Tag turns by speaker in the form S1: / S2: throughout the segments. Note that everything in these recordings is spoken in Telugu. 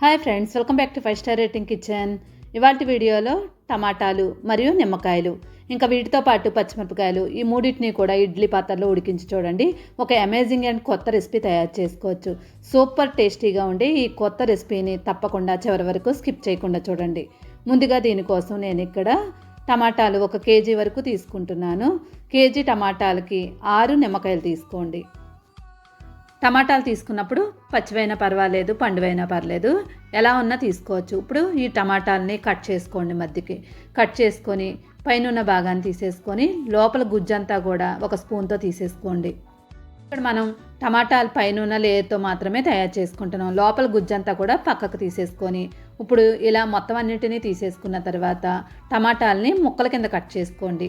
S1: Hi friends, welcome back to 5 star rating kitchen. ఇవాల్టి వీడియోలో టమాటాలు మరియు నిమ్మకాయలు ఇంకా వీటితో పాటు పచ్చిమిరపకాయలు ఈ మూడింటిని కూడా ఇడ్లీ పాత్రలో ఉడికించి చూడండి. ఒక అమేజింగ్ అండ్ కొత్త రెసిపీ తయారు చేసుకోవచ్చు. సూపర్ టేస్టీగా ఉండే ఈ కొత్త రెసిపీని తప్పకుండా చివరి వరకు స్కిప్ చేయకుండా చూడండి. ముందుగా దీనికోసం నేను ఇక్కడ టమాటాలు 1 కేజీ వరకు తీసుకుంటున్నాను. కేజీ టమాటాలకి 6 నిమ్మకాయలు తీసుకోండి. టమాటాలు తీసుకున్నప్పుడు పచ్చివైనా పర్వాలేదు, పండువైనా పర్లేదు, ఎలా ఉన్నా తీసుకోవచ్చు. ఇప్పుడు ఈ టమాటాలని కట్ చేసుకోండి. మధ్యకి కట్ చేసుకొని పైన ఉన్న భాగాన్ని తీసేసుకొని లోపల గుజ్జంతా కూడా ఒక స్పూన్తో తీసేసుకోండి. ఇక్కడ మనం టమాటాలు పైన ఉన్న లేయర్తో మాత్రమే తయారు చేసుకుంటున్నాం. లోపల గుజ్జంతా కూడా పక్కకు తీసేసుకొని ఇప్పుడు ఇలా మొత్తం అన్నింటినీ తీసేసుకున్న తర్వాత టమాటాలని ముక్కల కింద కట్ చేసుకోండి.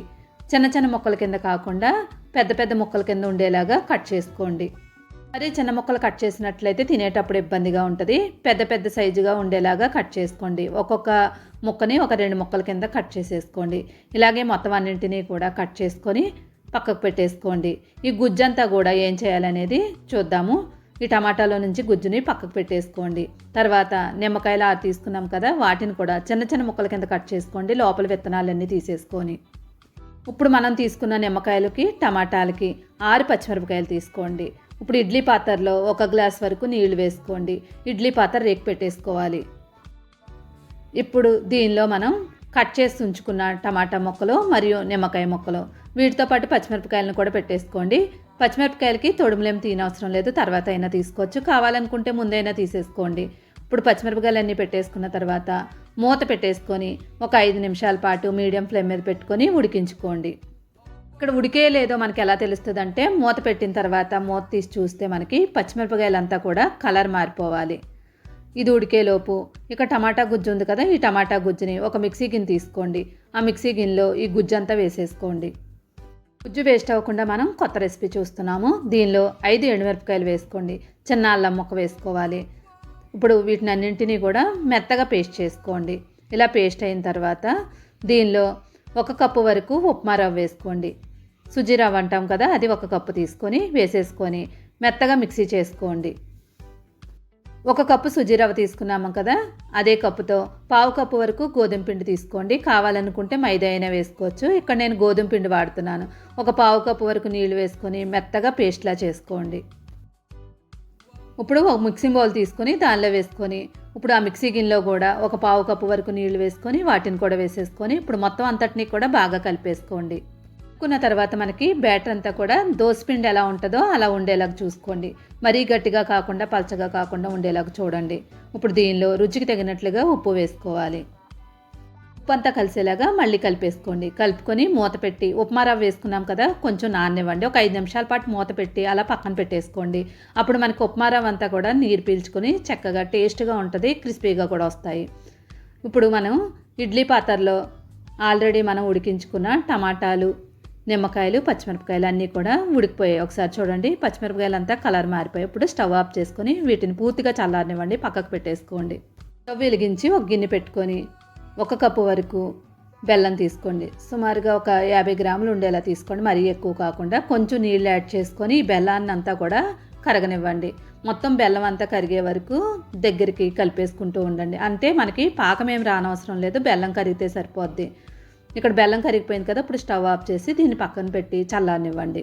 S1: చిన్న చిన్న ముక్కల కింద కాకుండా పెద్ద పెద్ద ముక్కల కింద ఉండేలాగా కట్ చేసుకోండి. మరి చిన్న ముక్కలు కట్ చేసినట్లయితే తినేటప్పుడు ఇబ్బందిగా ఉంటుంది. పెద్ద పెద్ద సైజుగా ఉండేలాగా కట్ చేసుకోండి. ఒక్కొక్క ముక్కని 2 ముక్కల కింద కట్ చేసేసుకోండి. ఇలాగే మొత్తం అన్నింటినీ కూడా కట్ చేసుకొని పక్కకు పెట్టేసుకోండి. ఈ గుజ్జంతా కూడా ఏం చేయాలనేది చూద్దాము. ఈ టమాటాలో నుంచి గుజ్జుని పక్కకు పెట్టేసుకోండి. తర్వాత నిమ్మకాయలు 6 తీసుకున్నాం కదా, వాటిని కూడా చిన్న చిన్న ముక్కల కింద కట్ చేసుకోండి. లోపల విత్తనాలన్నీ తీసేసుకొని ఇప్పుడు మనం తీసుకున్న నిమ్మకాయలకి టమాటాలకి 6 పచ్చిమిరపకాయలు తీసుకోండి. ఇప్పుడు ఇడ్లీ పాత్రలో 1 గ్లాస్ వరకు నీళ్లు వేసుకోండి. ఇడ్లీ పాత్ర రేకు పెట్టేసుకోవాలి. ఇప్పుడు దీనిలో మనం కట్ చేసి ఉంచుకున్న టమాటా ముక్కలు మరియు నిమ్మకాయ ముక్కలు వీటితో పాటు పచ్చిమిరపకాయలను కూడా పెట్టేసుకోండి. పచ్చిమిరపకాయలకి తొడుములేం తీయనవసరం లేదు, తర్వాత అయినా తీసుకోవచ్చు. కావాలనుకుంటే ముందైనా తీసేసుకోండి. ఇప్పుడు పచ్చిమిరపకాయలన్నీ పెట్టేసుకున్న తర్వాత మూత పెట్టేసుకొని ఒక 5 నిమిషాల పాటు మీడియం ఫ్లేమ్ మీద పెట్టుకొని ఉడికించుకోండి. ఇక్కడ ఉడికే లేదో మనకి ఎలా తెలుస్తుంది అంటే మూత పెట్టిన తర్వాత మూత తీసి చూస్తే మనకి పచ్చిమిరపకాయలంతా కూడా కలర్ మారిపోవాలి. ఇది ఉడికేలోపు ఇక టమాటా గుజ్జు ఉంది కదా, ఈ టమాటా గుజ్జుని ఒక మిక్సీ గిన్నె తీసుకోండి. ఆ మిక్సీ గిన్నెలో ఈ గుజ్జు అంతా వేసేసుకోండి. గుజ్జు వేస్ట్ అవ్వకుండా మనం కొత్త రెసిపీ చూస్తున్నాము. దీనిలో 5 ఎండుమిరపకాయలు వేసుకోండి. చిన్న అల్లం ముక్క వేసుకోవాలి. ఇప్పుడు వీటిని అన్నింటినీ కూడా మెత్తగా పేస్ట్ చేసుకోండి. ఇలా పేస్ట్ అయిన తర్వాత దీనిలో 1 కప్పు వరకు ఉప్మా రవ్వ వేసుకోండి. సుజీ రవ్వ అంటాం కదా, అది 1 కప్పు తీసుకొని వేసేసుకొని మెత్తగా మిక్సీ చేసుకోండి. 1 కప్పు సుజీ రవ్వ తీసుకున్నాము కదా, అదే కప్పుతో 1/2 కప్పు వరకు గోధుమ పిండి తీసుకోండి. కావాలనుకుంటే మైదా అయినా వేసుకోవచ్చు. ఇక్కడ నేను గోధుమ పిండి వాడుతున్నాను. 1/2 కప్పు వరకు నీళ్లు వేసుకొని మెత్తగా పేస్ట్లా చేసుకోండి. ఇప్పుడు ఒక మిక్సింగ్ బౌల్ తీసుకొని దానిలో వేసుకొని ఇప్పుడు ఆ మిక్సీ గిన్నెలో కూడా 1/2 కప్పు వరకు నీళ్లు వేసుకొని వాటిని కూడా వేసేసుకొని ఇప్పుడు మొత్తం అంతటినీ కూడా బాగా కలిపేసుకోండి. కలుపుకున్న తర్వాత మనకి బ్యాటర్ అంతా కూడా దోసపిండి ఎలా ఉంటుందో అలా ఉండేలాగా చూసుకోండి. మరీ గట్టిగా కాకుండా పలచగా కాకుండా ఉండేలాగా చూడండి. ఇప్పుడు దీనిలో రుచికి తగినట్లుగా ఉప్పు వేసుకోవాలి. ఉప్పు అంతా కలిసేలాగా మళ్ళీ కలిపేసుకోండి. కలుపుకొని మూత పెట్టి ఉప్మా రవ్వ వేసుకున్నాం కదా, కొంచెం నాననివ్వండి. ఒక 5 నిమిషాల పాటు మూత పెట్టి అలా పక్కన పెట్టేసుకోండి. అప్పుడు మనకి ఉప్మా రవ్వ అంతా కూడా నీరు పీల్చుకొని చక్కగా టేస్ట్గా ఉంటుంది, క్రిస్పీగా కూడా వస్తాయి. ఇప్పుడు మనం ఇడ్లీ పాత్రలో ఆల్రెడీ మనం ఉడికించుకున్న టమాటాలు, నిమ్మకాయలు, పచ్చిమిరపకాయలు అన్నీ కూడా ఉడికిపోయాయి. ఒకసారి చూడండి, పచ్చిమిరపకాయలు అంతా కలర్ మారిపోయాయి. ఇప్పుడు స్టవ్ ఆఫ్ చేసుకొని వీటిని పూర్తిగా చల్లారనివ్వండి, పక్కకు పెట్టేసుకోండి. స్టవ్ వెలిగించి ఒక గిన్నె పెట్టుకొని 1 కప్పు వరకు బెల్లం తీసుకోండి. సుమారుగా ఒక 50 గ్రాములు ఉండేలా తీసుకోండి. మరీ ఎక్కువ కాకుండా కొంచెం నీళ్ళు యాడ్ చేసుకొని ఈ బెల్లాన్ని అంతా కూడా కరగనివ్వండి. మొత్తం బెల్లం అంతా కరిగే వరకు దగ్గరికి కలిపేసుకుంటూ ఉండండి. అంటే మనకి పాకం ఏం రానవసరం లేదు, బెల్లం కరిగితే సరిపోద్ది. ఇక్కడ బెల్లం కరిగిపోయింది కదా, ఇప్పుడు స్టవ్ ఆఫ్ చేసి దీన్ని పక్కన పెట్టి చల్లారనివ్వండి.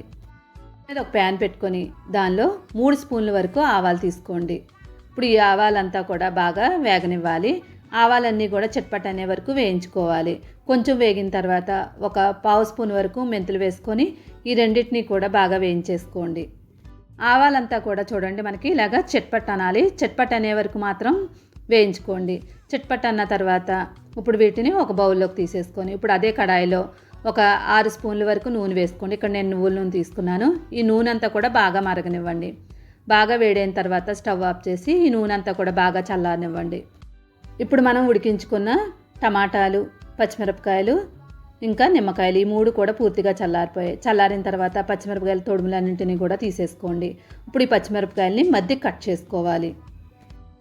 S1: ఒక ప్యాన్ పెట్టుకొని దానిలో 3 స్పూన్ల వరకు ఆవాలు తీసుకోండి. ఇప్పుడు ఈ ఆవాలంతా కూడా బాగా వేగనివ్వాలి. ఆవాలన్నీ కూడా చిట్పట్ అనే వరకు వేయించుకోవాలి. కొంచెం వేగిన తర్వాత ఒక 1/2 స్పూన్ వరకు మెంతులు వేసుకొని ఈ రెండింటినీ కూడా బాగా వేయించేసుకోండి. ఆవాలంతా కూడా చూడండి మనకి ఇలాగా చిట్పట్ అనాలి. చిట్పట్ అనే వరకు మాత్రం వేయించుకోండి. చిట్పట్ అన్న తర్వాత ఇప్పుడు వీటిని ఒక బౌల్లోకి తీసేసుకొని ఇప్పుడు అదే కడాయిలో ఒక 6 స్పూన్ల వరకు నూనె వేసుకోండి. ఇక్కడ నేను నువ్వుల నూనె తీసుకున్నాను. ఈ నూనె అంతా కూడా బాగా మరగనివ్వండి. బాగా వేడైన తర్వాత స్టవ్ ఆఫ్ చేసి ఈ నూనె అంతా కూడా బాగా చల్లారనివ్వండి. ఇప్పుడు మనం ఉడికించుకున్న టమాటాలు, పచ్చిమిరపకాయలు ఇంకా నిమ్మకాయలు ఈ 3 కూడా పూర్తిగా చల్లారిపోయాయి. చల్లారిన తర్వాత పచ్చిమిరపకాయల తొడుములన్నింటినీ కూడా తీసేసుకోండి. ఇప్పుడు ఈ పచ్చిమిరపకాయలని మధ్య కట్ చేసుకోవాలి.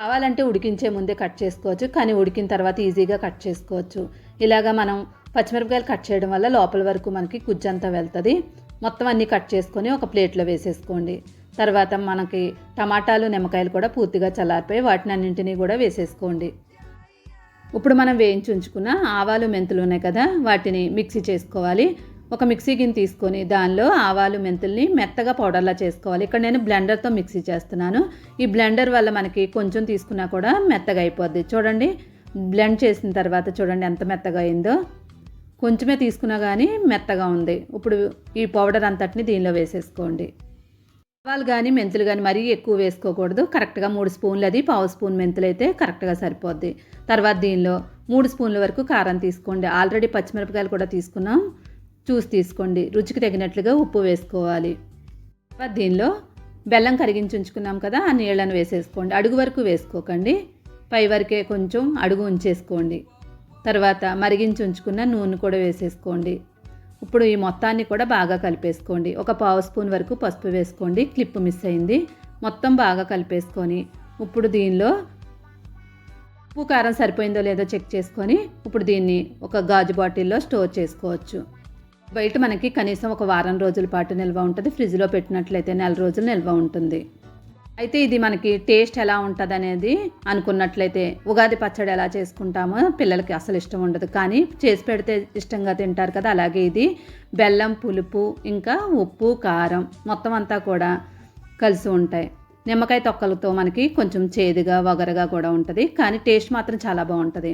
S1: కావాలంటే ఉడికించే ముందే కట్ చేసుకోవచ్చు, కానీ ఉడికిన తర్వాత ఈజీగా కట్ చేసుకోవచ్చు. ఇలాగా మనం పచ్చిమిరపకాయలు కట్ చేయడం వల్ల లోపల వరకు మనకి గుజ్జంతా వెళ్తుంది. మొత్తం అన్నీ కట్ చేసుకొని ఒక ప్లేట్లో వేసేసుకోండి. తర్వాత మనకి టమాటాలు నిమ్మకాయలు కూడా పూర్తిగా చల్లారిపోయి వాటిని అన్నింటినీ కూడా వేసేసుకోండి. ఇప్పుడు మనం వేయించి ఉంచుకున్న ఆవాలు మెంతులు ఉన్నాయి కదా, వాటిని మిక్సీ చేసుకోవాలి. ఒక మిక్సీ గిన్నె తీసుకొని దానిలో ఆవాలు మెంతుల్ని మెత్తగా పౌడర్లా చేసుకోవాలి. ఇక్కడ నేను బ్లెండర్తో మిక్సీ చేస్తున్నాను. ఈ బ్లెండర్ వల్ల మనకి కొంచెం తీసుకున్నా కూడా మెత్తగా అయిపోద్ది. చూడండి, బ్లెండ్ చేసిన తర్వాత చూడండి ఎంత మెత్తగా అయిందో. కొంచెమే తీసుకున్నా కానీ మెత్తగా ఉంది. ఇప్పుడు ఈ పౌడర్ అంతటిని దీనిలో వేసేసుకోండి. ఆవాలు కానీ మెంతులు కానీ మరీ ఎక్కువ వేసుకోకూడదు. కరెక్ట్గా 3 స్పూన్లు, అది పావు స్పూన్ మెంతులు అయితే కరెక్ట్గా సరిపోద్ది. తర్వాత దీనిలో 3 స్పూన్ల వరకు కారం తీసుకోండి. ఆల్రెడీ పచ్చిమిరపకాయలు కూడా తీసుకున్నాం, చూసి తీసుకోండి. రుచికి తగినట్లుగా ఉప్పు వేసుకోవాలి. తర్వాత దీనిలో బెల్లం కరిగించి ఉంచుకున్నాం కదా, ఆ నీళ్ళను వేసేసుకోండి. అడుగు వరకు వేసుకోకండి, పై వరకే కొంచెం అడుగు ఉంచేసుకోండి. తర్వాత మరిగించి ఉంచుకున్న నూనె కూడా వేసేసుకోండి. ఇప్పుడు ఈ మొత్తాన్ని కూడా బాగా కలిపేసుకోండి. ఒక పావు స్పూన్ వరకు పసుపు వేసుకోండి, క్లిప్ మిస్ అయింది. మొత్తం బాగా కలిపేసుకొని ఇప్పుడు దీనిలో ఉప్పు కారం సరిపోయిందో లేదో చెక్ చేసుకొని ఇప్పుడు దీన్ని ఒక గాజు బాటిల్లో స్టోర్ చేసుకోవచ్చు. బయట మనకి కనీసం ఒక వారం రోజుల పాటు నిల్వ ఉంటుంది. ఫ్రిడ్జ్లో పెట్టినట్లయితే 4 రోజులు నిల్వ ఉంటుంది. అయితే ఇది మనకి టేస్ట్ ఎలా ఉంటుంది అనేది అనుకున్నట్లయితే ఉగాది పచ్చడి ఎలా చేసుకుంటామో పిల్లలకి అసలు ఇష్టం ఉండదు, కానీ చేసి పెడితే ఇష్టంగా తింటారు కదా. అలాగే ఇది బెల్లం, పులుపు, ఇంకా ఉప్పు, కారం మొత్తం అంతా కూడా కలిసి ఉంటాయి. నిమ్మకాయ తొక్కలతో మనకి కొంచెం చేదుగా వగరగా కూడా ఉంటుంది, కానీ టేస్ట్ మాత్రం చాలా బాగుంటుంది.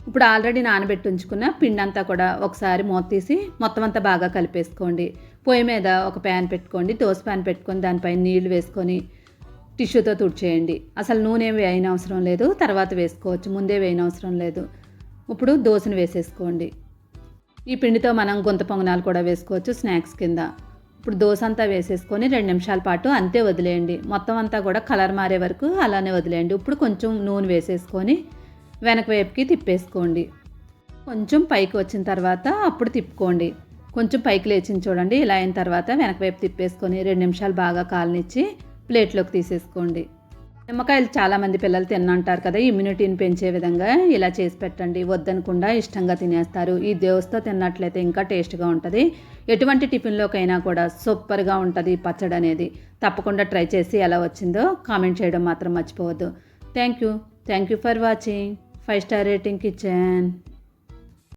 S1: ఇప్పుడు ఆల్రెడీ నానబెట్టి ఉంచుకున్న పిండి అంతా కూడా ఒకసారి మూత తీసి మొత్తం అంతా బాగా కలిపేసుకోండి. పొయ్యి మీద ఒక ప్యాన్ పెట్టుకోండి, దోశ ప్యాన్ పెట్టుకొని దానిపైన నీళ్లు వేసుకొని టిష్యూతో తుడిచేయండి. అసలు నూనె వేయని అవసరం లేదు, తర్వాత వేసుకోవచ్చు, ముందే వేయని అవసరం లేదు. ఇప్పుడు దోశను వేసేసుకోండి. ఈ పిండితో మనం గుంత పొంగనాలు కూడా వేసుకోవచ్చు స్నాక్స్ కింద. ఇప్పుడు దోశ అంతా వేసేసుకొని 2 నిమిషాల పాటు అంతే వదిలేయండి. మొత్తం అంతా కూడా కలర్ మారే వరకు అలానే వదిలేయండి. ఇప్పుడు కొంచెం నూనె వేసేసుకొని వెనక వైపుకి తిప్పేసుకోండి. కొంచెం పైకి వచ్చిన తర్వాత అప్పుడు తిప్పుకోండి. కొంచెం పైకి లేచింది చూడండి. ఇలా అయిన తర్వాత వెనక వైపు తిప్పేసుకొని 2 నిమిషాలు బాగా కాలనిచ్చి ప్లేట్లోకి తీసేసుకోండి. నిమ్మకాయలు చాలామంది పిల్లలు తిన్నంటారు కదా, ఇమ్యూనిటీని పెంచే విధంగా ఇలా చేసి పెట్టండి. వద్దనకుండా ఇష్టంగా తినేస్తారు. ఈ దోశతో తిన్నట్లయితే ఇంకా టేస్ట్గా ఉంటుంది. ఎటువంటి టిఫిన్లోకైనా కూడా సూపర్గా ఉంటుంది పచ్చడి అనేది. తప్పకుండా ట్రై చేసి ఎలా వచ్చిందో కామెంట్ చేయడం మాత్రం మర్చిపోవద్దు. Thank you for watching 5 star rating kitchen.